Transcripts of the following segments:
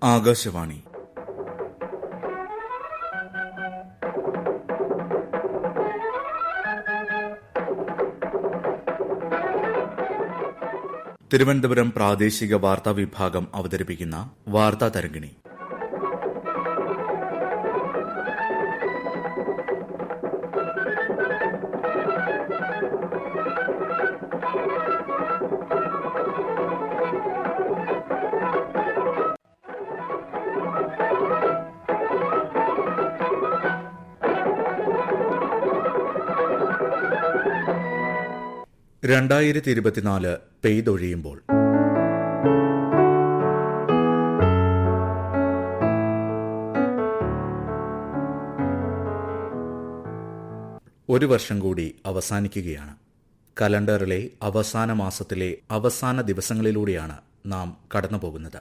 ആകാശവാണി. തിരുവനന്തപുരം പ്രാദേശിക വാർത്താ വിഭാഗം അവതരിപ്പിക്കുന്ന വാർത്താ തരംഗിണി. (2024) പെയ്തൊഴിയുമ്പോൾ ഒരു വർഷം കൂടി അവസാനിക്കുകയാണ്. കലണ്ടറിലെ അവസാന മാസത്തിലെ അവസാന ദിവസങ്ങളിലൂടെയാണ് നാം കടന്നുപോകുന്നത്.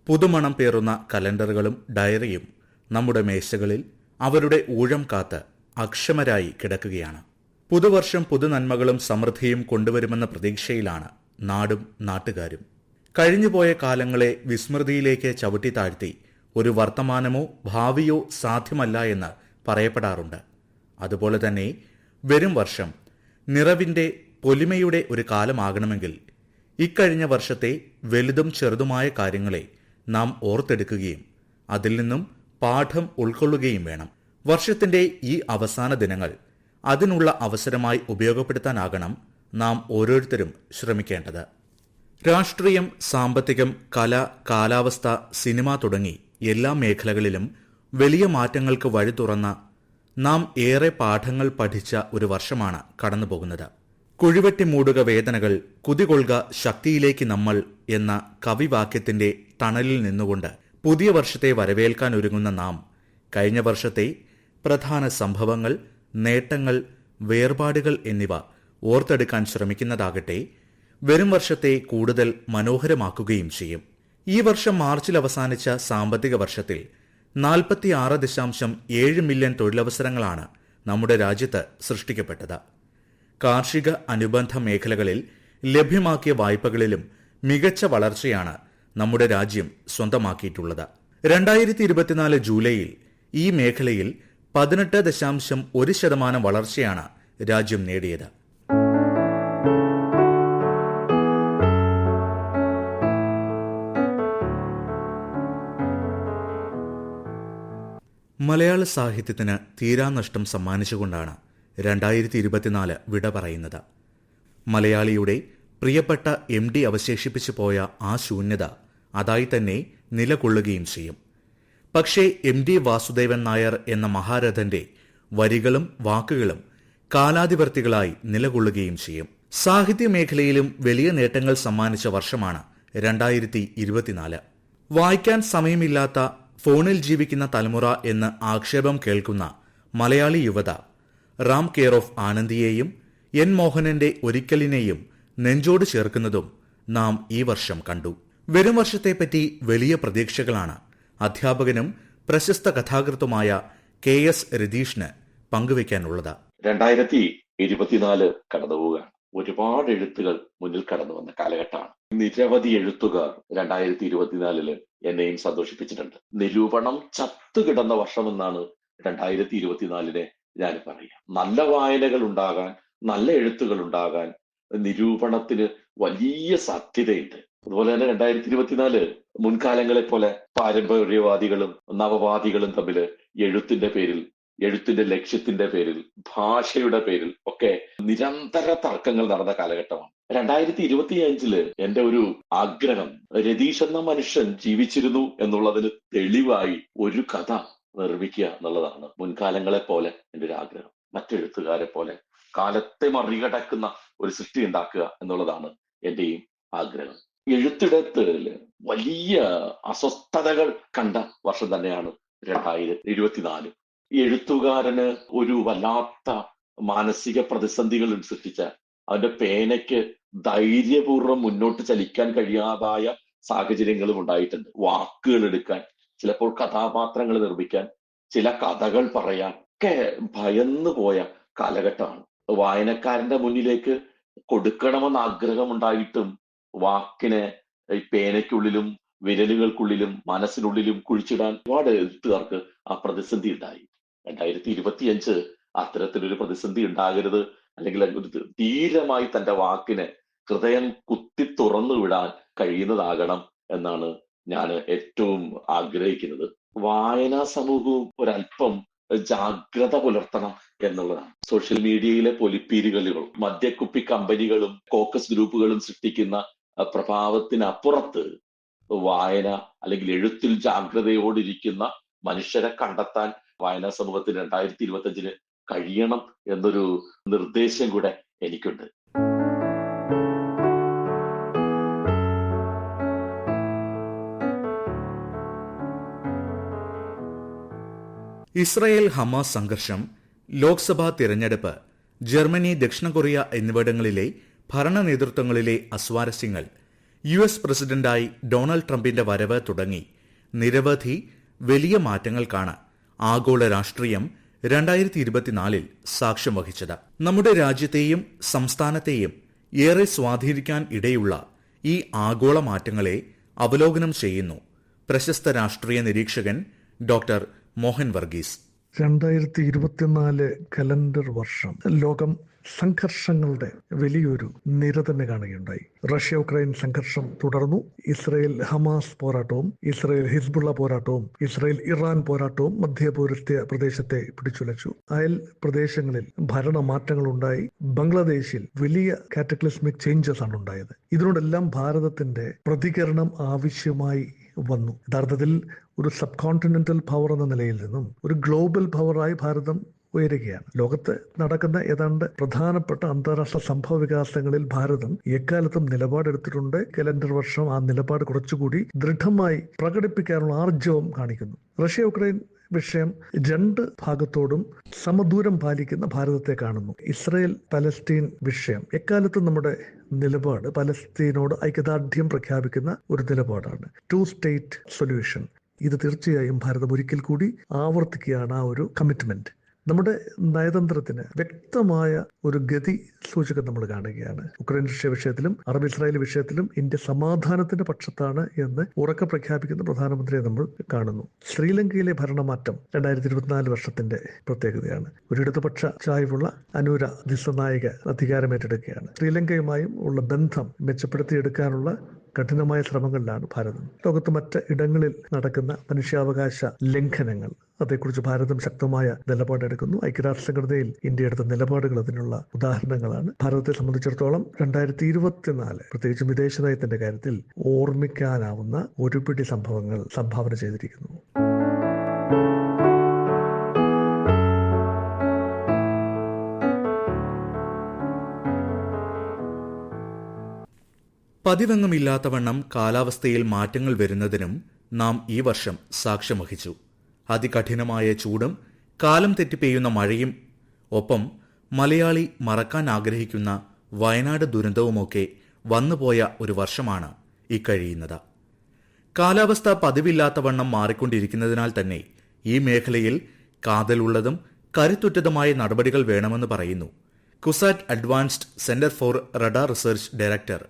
പുതുമണം പേറുന്ന കലണ്ടറുകളും ഡയറിയും നമ്മുടെ മേശകളിൽ അവരുടെ ഊഴം കാത്ത് അക്ഷമരായി കിടക്കുകയാണ്. പുതുവർഷം പുതുനന്മകളും സമൃദ്ധിയും കൊണ്ടുവരുമെന്ന പ്രതീക്ഷയിലാണ് നാടും നാട്ടുകാരും. കഴിഞ്ഞുപോയ കാലങ്ങളെ വിസ്മൃതിയിലേക്ക് ചവിട്ടി താഴ്ത്തി ഒരു വർത്തമാനമോ ഭാവിയോ സാധ്യമല്ല എന്ന് പറയപ്പെടാറുണ്ട്. അതുപോലെ തന്നെ വരും വർഷം നിറവിന്റെ പൊലിമയുടെ ഒരു കാലമാകണമെങ്കിൽ ഇക്കഴിഞ്ഞ വർഷത്തെ വലുതും ചെറുതുമായ കാര്യങ്ങളെ നാം ഓർത്തെടുക്കുകയും അതിൽ നിന്നും പാഠം ഉൾക്കൊള്ളുകയും വേണം. വർഷത്തിന്റെ ഈ അവസാന ദിനങ്ങൾ അതിനുള്ള അവസരമായി ഉപയോഗപ്പെടുത്താനാകണം നാം ഓരോരുത്തരും ശ്രമിക്കേണ്ടത്. രാഷ്ട്രീയം, സാമ്പത്തികം, കല, കാലാവസ്ഥ, സിനിമ തുടങ്ങി എല്ലാ മേഖലകളിലും വലിയ മാറ്റങ്ങൾക്ക് വഴി തുറന്ന നാം ഏറെ പാഠങ്ങൾ പഠിച്ച ഒരു വർഷമാണ് കടന്നുപോകുന്നത്. കുഴിവെട്ടി മൂടുക വേദനകൾ, കുതികൊള്ളുക ശക്തിയിലേക്ക് നമ്മൾ എന്ന കവിവാക്യത്തിന്റെ തണലിൽ നിന്നുകൊണ്ട് പുതിയ വർഷത്തെ വരവേൽക്കാൻ ഒരുങ്ങുന്ന നാം കഴിഞ്ഞ വർഷത്തെ പ്രധാന സംഭവങ്ങൾ, നേട്ടങ്ങൾ, വേർപാടുകൾ എന്നിവ ഓർത്തെടുക്കാൻ ശ്രമിക്കുന്നതാകട്ടെ വരും വർഷത്തെ കൂടുതൽ മനോഹരമാക്കുകയും ചെയ്യും. ഈ വർഷം മാർച്ചിൽ അവസാനിച്ച സാമ്പത്തിക വർഷത്തിൽ 46.7 മില്യൺ തൊഴിലവസരങ്ങളാണ് നമ്മുടെ രാജ്യത്ത് സൃഷ്ടിക്കപ്പെട്ടത്. കാർഷിക അനുബന്ധ മേഖലകളിൽ ലഭ്യമാക്കിയ വായ്പകളിലും മികച്ച വളർച്ചയാണ് നമ്മുടെ രാജ്യം സ്വന്തമാക്കിയിട്ടുള്ളത്. 2024 ജൂലൈയിൽ ഈ മേഖലയിൽ 18.1% വളർച്ചയാണ് രാജ്യം നേടിയത്. മലയാള സാഹിത്യത്തിന് തീരാനഷ്ടം സമ്മാനിച്ചുകൊണ്ടാണ് 2024 വിട പറയുന്നത്. മലയാളിയുടെ പ്രിയപ്പെട്ട MD അവശേഷിപ്പിച്ചു പോയ ആ ശൂന്യത അതായി തന്നെ നിലകൊള്ളുകയും ചെയ്യും. പക്ഷേ MD വാസുദേവൻ നായർ എന്ന മഹാരഥന്റെ വരികളും വാക്കുകളും കാലാതിവർത്തികളായി നിലകൊള്ളുകയും ചെയ്യും. സാഹിത്യ മേഖലയിലും വലിയ നേട്ടങ്ങൾ സമ്മാനിച്ച വർഷമാണ് 2024. വായിക്കാൻ സമയമില്ലാത്ത, ഫോണിൽ ജീവിക്കുന്ന തലമുറ എന്ന് ആക്ഷേപം കേൾക്കുന്ന മലയാളി യുവത റാം കെയർ ഓഫ് ആനന്ദിയെയും N മോഹനന്റെ ഒരിക്കലിനെയും നെഞ്ചോട് ചേർക്കുന്നതും നാം ഈ വർഷം കണ്ടു. വരും വർഷത്തെപ്പറ്റി വലിയ പ്രതീക്ഷകളാണ് അധ്യാപകനും പ്രശസ്ത കഥാകൃത്തുമായ KS രതീഷിന് പങ്കുവയ്ക്കാനുള്ളത്. 2024 കടന്നുപോവുകയാണ്. ഒരുപാട് എഴുത്തുകൾ മുന്നിൽ കടന്നു വന്ന കാലഘട്ടമാണ്. നിരവധി എഴുത്തുകാർ 2024 എന്നെയും സന്തോഷിപ്പിച്ചിട്ടുണ്ട്. നിരൂപണം ചത്തുകിടന്ന വർഷമെന്നാണ് 2024 ഞാൻ പറയാം. നല്ല വായനകൾ ഉണ്ടാകാൻ, നല്ല എഴുത്തുകൾ ഉണ്ടാകാൻ നിരൂപണത്തിന് വലിയ സാധ്യതയുണ്ട്. അതുപോലെ തന്നെ 2024 മുൻകാലങ്ങളെ പോലെ പാരമ്പര്യവാദികളും നവവാദികളും തമ്മിൽ എഴുത്തിന്റെ പേരിൽ, എഴുത്തിന്റെ ലക്ഷ്യത്തിന്റെ പേരിൽ, ഭാഷയുടെ പേരിൽ ഒക്കെ നിരന്തര തർക്കങ്ങൾ നടന്ന കാലഘട്ടമാണ്. 2025 എന്റെ ഒരു ആഗ്രഹം, രതീഷ് എന്ന മനുഷ്യൻ ജീവിച്ചിരുന്നു എന്നുള്ളതിന് തെളിവായി ഒരു കഥ നിർമ്മിക്കുക എന്നുള്ളതാണ്. മുൻകാലങ്ങളെ പോലെ എന്റെ ഒരു ആഗ്രഹം. മറ്റെഴുത്തുകാരെ പോലെ കാലത്തെ മറികടക്കുന്ന ഒരു സൃഷ്ടി ഉണ്ടാക്കുക എന്നുള്ളതാണ് എന്റെയും ആഗ്രഹം. എഴുത്തിടത്തിൽ വലിയ അസ്വസ്ഥതകൾ കണ്ട വർഷം തന്നെയാണ് 2024. എഴുത്തുകാരന് ഒരു വല്ലാത്ത മാനസിക പ്രതിസന്ധികൾ സൃഷ്ടിച്ച, അവന്റെ പേനയ്ക്ക് ധൈര്യപൂർവ്വം മുന്നോട്ട് ചലിക്കാൻ കഴിയാതായ സാഹചര്യങ്ങളും ഉണ്ടായിട്ടുണ്ട്. വാക്കുകൾ എടുക്കാൻ, ചിലപ്പോൾ കഥാപാത്രങ്ങൾ നിർമ്മിക്കാൻ, ചില കഥകൾ പറയാൻ ഒക്കെ ഭയന്നു പോയ കാലഘട്ടമാണ്. വായനക്കാരന്റെ മുന്നിലേക്ക് കൊടുക്കണമെന്ന് ആഗ്രഹമുണ്ടായിട്ടും വാക്കിനെ ഈ പേനയ്ക്കുള്ളിലും വിരലുകൾക്കുള്ളിലും മനസ്സിനുള്ളിലും കുഴിച്ചിടാൻ ഒരുപാട് എഴുത്തുകാർക്ക് ആ പ്രതിസന്ധി ഉണ്ടായി. 2025 അത്തരത്തിലൊരു പ്രതിസന്ധി ഉണ്ടാകരുത്, അല്ലെങ്കിൽ ഒരു ധീരമായി തന്റെ വാക്കിന് ഹൃദയം കുത്തി തുറന്നു വിടാൻ കഴിയുന്നതാകണം എന്നാണ് ഞാൻ ഏറ്റവും ആഗ്രഹിക്കുന്നത്. വായനാ സമൂഹവും ഒരല്പം ജാഗ്രത പുലർത്തണം എന്നുള്ളതാണ്. സോഷ്യൽ മീഡിയയിലെ പൊലിപ്പീരുകളുകളും മദ്യക്കുപ്പി കമ്പനികളും കോക്കസ് ഗ്രൂപ്പുകളും സൃഷ്ടിക്കുന്ന പ്രഭാവത്തിനപ്പുറത്ത് വായന അല്ലെങ്കിൽ എഴുത്തിൽ ജാഗ്രതയോടിരിക്കുന്ന മനുഷ്യരെ കണ്ടെത്താൻ വായനാ സമൂഹത്തിന് 2025 കഴിയണം എന്നൊരു നിർദ്ദേശം കൂടെ എനിക്കുണ്ട്. ഇസ്രായേൽ ഹമാസ് സംഘർഷം, ലോക്സഭാ തിരഞ്ഞെടുപ്പ്, ജർമ്മനി, ദക്ഷിണ കൊറിയ എന്നിവിടങ്ങളിലെ ഭരണ നേതൃത്വങ്ങളിലെ അസ്വാരസ്യങ്ങൾ, US പ്രസിഡന്റായി ഡൊണാൾഡ് ട്രംപിന്റെ വരവ് തുടങ്ങി നിരവധി വലിയ മാറ്റങ്ങൾക്കാണ് ആഗോള രാഷ്ട്രീയം 2024 സാക്ഷ്യം വഹിച്ചത്. നമ്മുടെ രാജ്യത്തെയും സംസ്ഥാനത്തെയും ഏറെ സ്വാധീനിക്കാൻ ഇടയുള്ള ഈ ആഗോള മാറ്റങ്ങളെ അവലോകനം ചെയ്യുന്നു പ്രശസ്ത രാഷ്ട്രീയ നിരീക്ഷകൻ ഡോക്ടർ മോഹൻ വർഗീസ്. 2024 കലണ്ടർ വർഷം ലോകം സംഘർഷങ്ങളുടെ വലിയൊരു നിര തന്നെ കാണുകയുണ്ടായി. റഷ്യ ഉക്രൈൻ സംഘർഷം തുടർന്നു. ഇസ്രായേൽ ഹമാസ് പോരാട്ടവും, ഇസ്രായേൽ ഹിസ്ബുള്ള പോരാട്ടവും, ഇസ്രായേൽ ഇറാൻ പോരാട്ടവും മധ്യപൗരസ്ത്യ പ്രദേശത്തെ പിടിച്ചുലച്ചു. അയൽ പ്രദേശങ്ങളിൽ ഭരണമാറ്റങ്ങൾ ഉണ്ടായി. ബംഗ്ലാദേശിൽ വലിയ കാറ്റക്ലിസ്മിക് ചേഞ്ചസ് ആണ് ഉണ്ടായത്. ഇതിനോടെല്ലാം ഭാരതത്തിന്റെ പ്രതികരണം ആവശ്യമായി വന്നു. യഥാർത്ഥത്തിൽ ഒരു സബ് കോണ്ടിനെന്റൽ പവർ എന്ന നിലയിൽ നിന്നും ഒരു ഗ്ലോബൽ പവറായി ഭാരതം ഉയരുകയാണ്. ലോകത്ത് നടക്കുന്ന ഏതാണ്ട് പ്രധാനപ്പെട്ട അന്താരാഷ്ട്ര സംഭവ വികാസങ്ങളിൽ ഭാരതം എക്കാലത്തും നിലപാടെടുത്തിട്ടുണ്ട്. കലണ്ടർ വർഷം ആ നിലപാട് കുറച്ചുകൂടി ദൃഢമായി പ്രകടിപ്പിക്കാനുള്ള ആർജവം കാണിക്കുന്നു. റഷ്യ ഉക്രൈൻ വിഷയം രണ്ട് ഭാഗത്തോടും സമദൂരം പാലിക്കുന്ന ഭാരതത്തെ കാണുന്നു. ഇസ്രായേൽ പലസ്തീൻ വിഷയം എക്കാലത്തും നമ്മുടെ നിലപാട് പലസ്തീനോട് ഐക്യദാർഢ്യം പ്രഖ്യാപിക്കുന്ന ഒരു നിലപാടാണ്. 2 സ്റ്റേറ്റ് സൊല്യൂഷൻ. ഇത് തീർച്ചയായും ഭാരതം ഒരിക്കൽ കൂടി ആവർത്തിക്കുകയാണ് ആ ഒരു കമ്മിറ്റ്മെന്റ്. നമ്മുടെ നയതന്ത്രത്തിന് വ്യക്തമായ ഒരു ഗതി സൂചകം നമ്മൾ കാണുകയാണ്. ഉക്രൈൻ റഷ്യ വിഷയത്തിലും അറബ് ഇസ്രായേൽ വിഷയത്തിലും ഇന്ത്യ സമാധാനത്തിന്റെ പക്ഷത്താണ് എന്ന് ഉറക്കെ പ്രഖ്യാപിക്കുന്ന പ്രധാനമന്ത്രിയെ നമ്മൾ കാണുന്നു. ശ്രീലങ്കയിലെ ഭരണമാറ്റം 2024 വർഷത്തിന്റെ പ്രത്യേകതയാണ്. ഒരു ഇടതുപക്ഷ ചായ്വുള്ള അനുര ദിസനായിക അധികാരമേറ്റെടുക്കുകയാണ്. ശ്രീലങ്കയുമായും ഉള്ള ബന്ധം മെച്ചപ്പെടുത്തിയെടുക്കാനുള്ള കഠിനമായ ശ്രമങ്ങളിലാണ് ഭാരതം. ലോകത്ത് മറ്റ് ഇടങ്ങളിൽ നടക്കുന്ന മനുഷ്യാവകാശ ലംഘനങ്ങൾ, അതേക്കുറിച്ച് ഭാരതം ശക്തമായ നിലപാടെടുക്കുന്നു. ഐക്യരാഷ്ട്ര സംഘടനയിൽ ഇന്ത്യ എടുത്ത നിലപാടുകൾ അതിനുള്ള ഉദാഹരണങ്ങളാണ്. ഭാരതത്തെ സംബന്ധിച്ചിടത്തോളം 2024 പ്രത്യേകിച്ചും വിദേശ നയത്തിന്റെ കാര്യത്തിൽ ഓർമ്മിക്കാനാവുന്ന ഒരു പിടി സംഭവങ്ങൾ സംഭാവന ചെയ്തിരിക്കുന്നു. പതിവെങ്ങുമില്ലാത്തവണ്ണം കാലാവസ്ഥയിൽ മാറ്റങ്ങൾ വരുന്നതിനും നാം ഈ വർഷം സാക്ഷ്യം വഹിച്ചു. അതികഠിനമായ ചൂടും കാലം തെറ്റി പെയ്യുന്ന മഴയും ഒപ്പം മലയാളി മറക്കാൻ ആഗ്രഹിക്കുന്ന വയനാട് ദുരന്തവുമൊക്കെ വന്നുപോയ ഒരു വർഷമാണ് ഇക്കഴിയുന്നത്. കാലാവസ്ഥ പതിവില്ലാത്തവണ്ണം മാറിക്കൊണ്ടിരിക്കുന്നതിനാൽ തന്നെ ഈ മേഖലയിൽ കാതലുള്ളതും കരുത്തുറ്റതുമായ നടപടികൾ വേണമെന്ന് പറയുന്നു CUSAT advanced centre for radar research director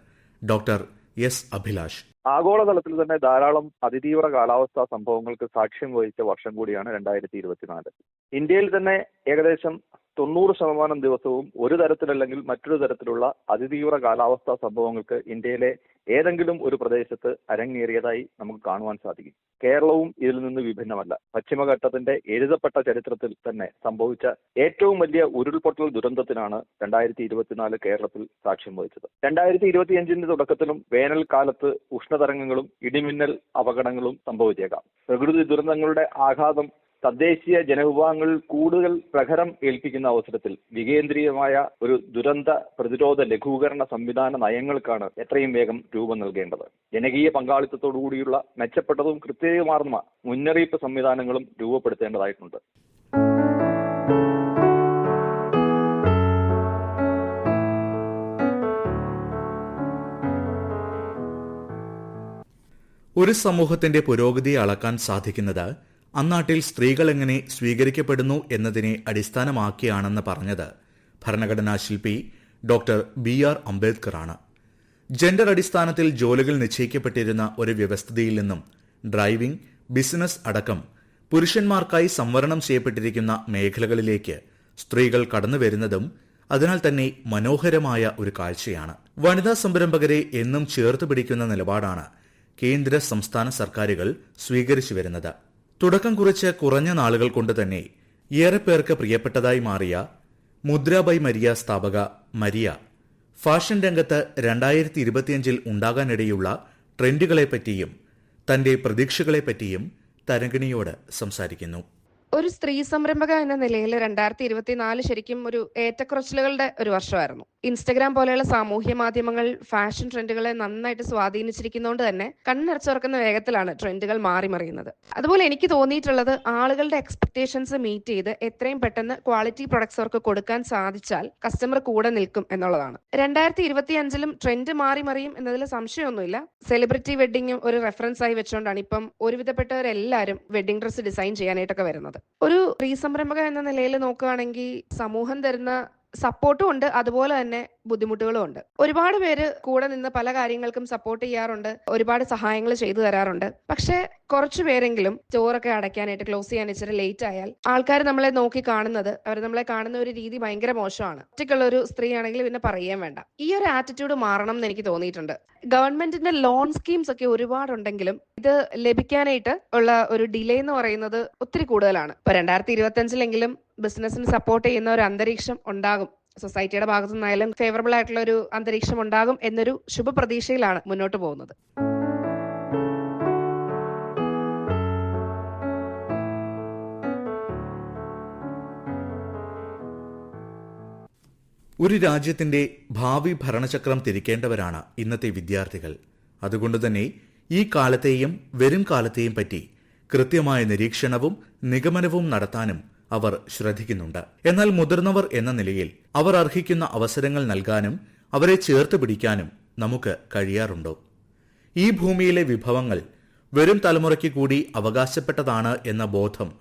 doctor S Abhilash. ആഗോളതലത്തിൽ തന്നെ ധാരാളം അതിതീവ്ര കാലാവസ്ഥാ സംഭവങ്ങൾക്ക് സാക്ഷ്യം വഹിച്ച വർഷം കൂടിയാണ് 2024. ഇന്ത്യയിൽ തന്നെ ഏകദേശം 90% ദിവസവും ഒരു തരത്തിലല്ലെങ്കിൽ മറ്റൊരു തരത്തിലുള്ള അതിതീവ്ര കാലാവസ്ഥാ സംഭവങ്ങൾക്ക് ഇന്ത്യയിലെ ഏതെങ്കിലും ഒരു പ്രദേശത്ത് അരങ്ങേറിയതായി നമുക്ക് കാണുവാൻ സാധിക്കും. കേരളവും ഇതിൽ നിന്ന് വിഭിന്നമല്ല. പശ്ചിമഘട്ടത്തിന്റെ എഴുതപ്പെട്ട ചരിത്രത്തിൽ തന്നെ സംഭവിച്ച ഏറ്റവും വലിയ ഉരുൾപൊട്ടൽ ദുരന്തത്തിനാണ് 2024 കേരളത്തിൽ സാക്ഷ്യം വഹിച്ചത്. 2025 തുടക്കത്തിലും വേനൽക്കാലത്ത് ഉഷ്ണതരംഗങ്ങളും ഇടിമിന്നൽ അപകടങ്ങളും സംഭവിച്ചേക്കാം. പ്രകൃതി ദുരന്തങ്ങളുടെ ആഘാതം തദ്ദേശീയ ജനവിഭാഗങ്ങളിൽ കൂടുതൽ പ്രഹരം ഏൽപ്പിക്കുന്ന അവസരത്തിൽ വികേന്ദ്രീയമായ ഒരു ദുരന്ത പ്രതിരോധ ലഘൂകരണ സംവിധാന നയങ്ങൾക്കാണ് എത്രയും വേഗം രൂപം നൽകേണ്ടത്. ജനകീയ പങ്കാളിത്തത്തോടുകൂടിയുള്ള മെച്ചപ്പെട്ടതും കൃത്യമാർന്ന മുന്നറിയിപ്പ് സംവിധാനങ്ങളും രൂപപ്പെടുത്തേണ്ടതായിട്ടുണ്ട്. ഒരു സമൂഹത്തിന്റെ പുരോഗതിയെ അളക്കാൻ സാധിക്കുന്നത് അന്നാട്ടിൽ സ്ത്രീകൾ എങ്ങനെ സ്വീകരിക്കപ്പെടുന്നു എന്നതിനെ അടിസ്ഥാനമാക്കിയാണെന്ന് പറഞ്ഞത് ഭരണഘടനാ ശില്പി ഡോക്ടർ BR അംബേദ്കറാണ്. ജെൻഡർ അടിസ്ഥാനത്തിൽ ജോലികൾ നിശ്ചയിക്കപ്പെട്ടിരുന്ന ഒരു വ്യവസ്ഥിതിയിൽ നിന്നും ഡ്രൈവിംഗ്, ബിസിനസ് അടക്കം പുരുഷന്മാർക്കായി സംവരണം ചെയ്യപ്പെട്ടിരിക്കുന്ന മേഖലകളിലേക്ക് സ്ത്രീകൾ കടന്നുവരുന്നതും അതിനാൽ തന്നെ മനോഹരമായ ഒരു കാഴ്ചയാണ്. വനിതാ സംരംഭകരെ എന്നും ചേർത്ത് പിടിക്കുന്ന നിലപാടാണ് കേന്ദ്ര സംസ്ഥാന സർക്കാരുകൾ സ്വീകരിച്ചു വരുന്നത്. തുടക്കം കുറിച്ച് കുറഞ്ഞ നാളുകൾ കൊണ്ട് തന്നെ ഏറെ പേർക്ക് പ്രിയപ്പെട്ടതായി മാറിയ മുദ്ര ബൈ മരിയ സ്ഥാപക മരിയ ഫാഷൻ രംഗത്ത് 2025 ഉണ്ടാകാനിടയുള്ള ട്രെൻഡുകളെപ്പറ്റിയും തന്റെ പ്രതീക്ഷകളെപ്പറ്റിയും തരംഗിണിയോട് സംസാരിക്കുന്നു. ഒരു സ്ത്രീ സംരംഭക എന്ന നിലയിൽ 2024 ശരിക്കും ഒരു ഏറ്റക്കുറച്ചിലുകളുടെ ഒരു വർഷമായിരുന്നു. ഇൻസ്റ്റഗ്രാം പോലെയുള്ള സാമൂഹ്യ മാധ്യമങ്ങൾ ഫാഷൻ ട്രെൻഡുകളെ നന്നായിട്ട് സ്വാധീനിച്ചിരിക്കുന്നതുകൊണ്ട് തന്നെ കണ്ണിറച്ചുറക്കുന്ന വേഗത്തിലാണ് ട്രെൻഡുകൾ മാറി മറിയുന്നത്. അതുപോലെ എനിക്ക് തോന്നിയിട്ടുള്ളത് ആളുകളുടെ എക്സ്പെക്ടേഷൻസ് മീറ്റ് ചെയ്ത് എത്രയും പെട്ടെന്ന് ക്വാളിറ്റി പ്രൊഡക്ട്സ് അവർക്ക് കൊടുക്കാൻ സാധിച്ചാൽ കസ്റ്റമർ കൂടെ നിൽക്കും എന്നുള്ളതാണ്. 2025 ട്രെൻഡ് മാറി മറിയും എന്നതിൽ സംശയമൊന്നുമില്ല. സെലിബ്രിറ്റി വെഡിങ്ങും ഒരു റെഫറൻസ് ആയി വെച്ചുകൊണ്ടാണ് ഇപ്പം ഒരുവിധപ്പെട്ടവരെല്ലാവരും വെഡിങ് ഡ്രസ്സ് ഡിസൈൻ ചെയ്യാനായിട്ടൊക്കെ വരുന്നത്. ഒരു സ്ത്രീ സംരംഭക എന്ന നിലയിൽ നോക്കുകയാണെങ്കിൽ സമൂഹം തരുന്ന സപ്പോർട്ടും ഉണ്ട്, അതുപോലെ തന്നെ ബുദ്ധിമുട്ടുകളും ഉണ്ട്. ഒരുപാട് പേര് കൂടെ നിന്ന് പല കാര്യങ്ങൾക്കും സപ്പോർട്ട് ചെയ്യാറുണ്ട്, ഒരുപാട് സഹായങ്ങൾ ചെയ്തു തരാറുണ്ട്. പക്ഷെ കുറച്ചു പേരെങ്കിലും സ്റ്റോറൊക്കെ അടയ്ക്കാനായിട്ട് ക്ലോസ് ചെയ്യാൻ ഇച്ചിരി ലേറ്റ് ആയാൽ ആൾക്കാർ നമ്മളെ നോക്കി കാണുന്നത്, അവർ നമ്മളെ കാണുന്ന ഒരു രീതി ഭയങ്കര മോശമാണ്. ഒറ്റയ്ക്കുള്ള ഒരു സ്ത്രീ ആണെങ്കിൽ പിന്നെ പറയുകയും വേണ്ട. ഈ ഒരു ആറ്റിറ്റ്യൂഡ് മാറണം എന്ന് എനിക്ക് തോന്നിയിട്ടുണ്ട്. ഗവൺമെന്റിന്റെ ലോൺ സ്കീംസ് ഒക്കെ ഒരുപാടുണ്ടെങ്കിലും ഇത് ലഭിക്കാനായിട്ട് ഉള്ള ഒരു ഡിലേ എന്ന് പറയുന്നത് ഒത്തിരി കൂടുതലാണ്. ഇപ്പൊ 2025 ബിസിനസിന് സപ്പോർട്ട് ചെയ്യുന്ന ഒരു അന്തരീക്ഷം ഉണ്ടാകും, സൊസൈറ്റിയുടെ ഭാഗത്തു നിന്നായാലും ഫേവറബിൾ ആയിട്ടുള്ള ഒരു അന്തരീക്ഷം ഉണ്ടാകും എന്നൊരു ശുഭപ്രതീക്ഷയിലാണ് മുന്നോട്ട് പോകുന്നത്. ഒരു രാജ്യത്തിന്റെ ഭാവി ഭരണചക്രം തിരിക്കേണ്ടവരാണ് ഇന്നത്തെ വിദ്യാർത്ഥികൾ. അതുകൊണ്ടുതന്നെ ഈ കാലത്തെയും വരും കാലത്തെയും പറ്റി കൃത്യമായ നിരീക്ഷണവും നിഗമനവും നടത്താനും അവർ ശ്രദ്ധിക്കുന്നുണ്ട്. എന്നാൽ മുതിർന്നവർ എന്ന നിലയിൽ അവർ അർഹിക്കുന്ന അവസരങ്ങൾ നൽകാനും അവരെ ചേർത്ത് പിടിക്കാനും നമുക്ക് കഴിയാറുണ്ടോ? ഈ ഭൂമിയിലെ വിഭവങ്ങൾ വരും തലമുറയ്ക്ക് കൂടി അവകാശപ്പെട്ടതാണ് എന്ന ബോധം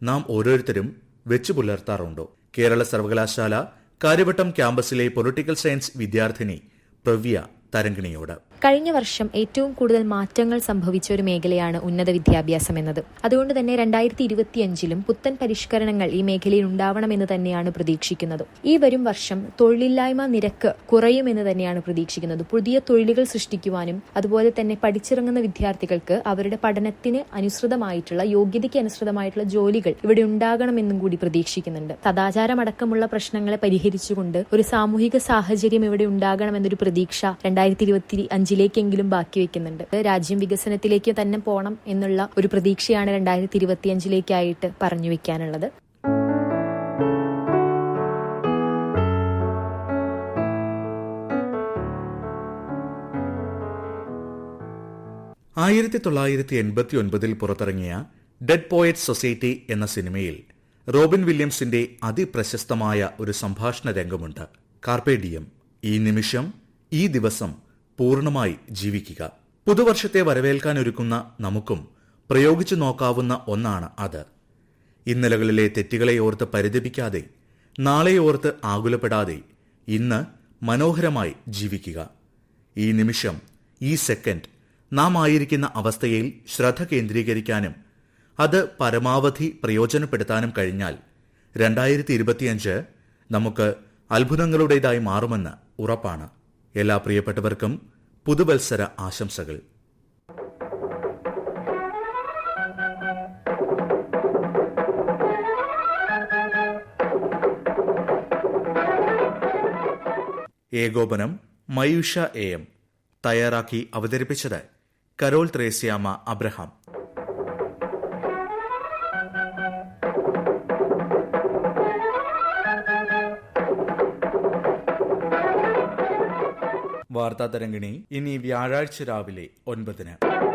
നാം ഓരോരുത്തരും വെച്ചു പുലർത്താറുണ്ടോ? കേരള സർവകലാശാല കാര്യവട്ടം ക്യാമ്പസിലെ പൊളിറ്റിക്കൽ സയൻസ് വിദ്യാർത്ഥിനി പ്രവ്യ തരംഗിണിയോട്. കഴിഞ്ഞ വർഷം ഏറ്റവും കൂടുതൽ മാറ്റങ്ങൾ സംഭവിച്ച ഒരു മേഖലയാണ് ഉന്നത വിദ്യാഭ്യാസം എന്നത്. അതുകൊണ്ട് തന്നെ 2025 പുത്തൻ പരിഷ്കരണങ്ങൾ ഈ മേഖലയിൽ ഉണ്ടാവണമെന്ന് തന്നെയാണ് പ്രതീക്ഷിക്കുന്നത്. ഈ വരും വർഷം തൊഴിലില്ലായ്മ നിരക്ക് കുറയുമെന്ന് തന്നെയാണ് പ്രതീക്ഷിക്കുന്നത്. പുതിയ തൊഴിലുകൾ സൃഷ്ടിക്കുവാനും അതുപോലെ തന്നെ പഠിച്ചിറങ്ങുന്ന വിദ്യാർത്ഥികൾക്ക് അവരുടെ പഠനത്തിന് അനുസൃതമായിട്ടുള്ള, യോഗ്യതയ്ക്ക് അനുസൃതമായിട്ടുള്ള ജോലികൾ ഇവിടെ ഉണ്ടാകണമെന്നും കൂടി പ്രതീക്ഷിക്കുന്നുണ്ട്. സദാചാരമടക്കമുള്ള പ്രശ്നങ്ങളെ പരിഹരിച്ചുകൊണ്ട് ഒരു സാമൂഹിക സാഹചര്യം ഇവിടെ ഉണ്ടാകണമെന്നൊരു പ്രതീക്ഷ 2025 ബാക്കി വെക്കുന്നുണ്ട്. രാജ്യം വികസനത്തിലേക്ക് തന്നെ പോകണം എന്നുള്ള ഒരു പ്രതീക്ഷയാണ് 2025 പറഞ്ഞു വെക്കാനുള്ളത്. ആയിരത്തി 1989 പുറത്തിറങ്ങിയ ഡെഡ് പോയറ്റ് സൊസൈറ്റി എന്ന സിനിമയിൽ റോബിൻ വില്യംസിന്റെ അതിപ്രശസ്തമായ ഒരു സംഭാഷണ രംഗമുണ്ട്. കാർപെ ഡിയം, ഈ നിമിഷം, ഈ ദിവസം പൂർണ്ണമായി ജീവിക്കുക. പുതുവർഷത്തെ വരവേൽക്കാനൊരുക്കുന്ന നമുക്കും പ്രയോഗിച്ചു നോക്കാവുന്ന ഒന്നാണ് അത്. ഇന്നലകളിലെ തെറ്റുകളെ ഓർത്ത് പരിതപിക്കാതെ, നാളെ ഓർത്ത് ആകുലപ്പെടാതെ ഇന്ന് മനോഹരമായി ജീവിക്കുക. ഈ നിമിഷം, ഈ സെക്കൻഡ് നാം ആയിരിക്കുന്ന അവസ്ഥയിൽ ശ്രദ്ധ കേന്ദ്രീകരിക്കാനും അത് പരമാവധി പ്രയോജനപ്പെടുത്താനും കഴിഞ്ഞാൽ 2025 നമുക്ക് അത്ഭുതങ്ങളുടേതായി മാറുമെന്ന് ഉറപ്പാണ്. എല്ലാ പ്രിയപ്പെട്ടവർക്കും പുതുവത്സര ആശംസകൾ. ഏകോപനം മയൂഷ AM. തയ്യാറാക്കി അവതരിപ്പിച്ചത് കരോൾ ത്രേസ്യാമ അബ്രഹാം. വാർത്താ തരംഗിണി ഇനി വ്യാഴാഴ്ച രാവിലെ 9.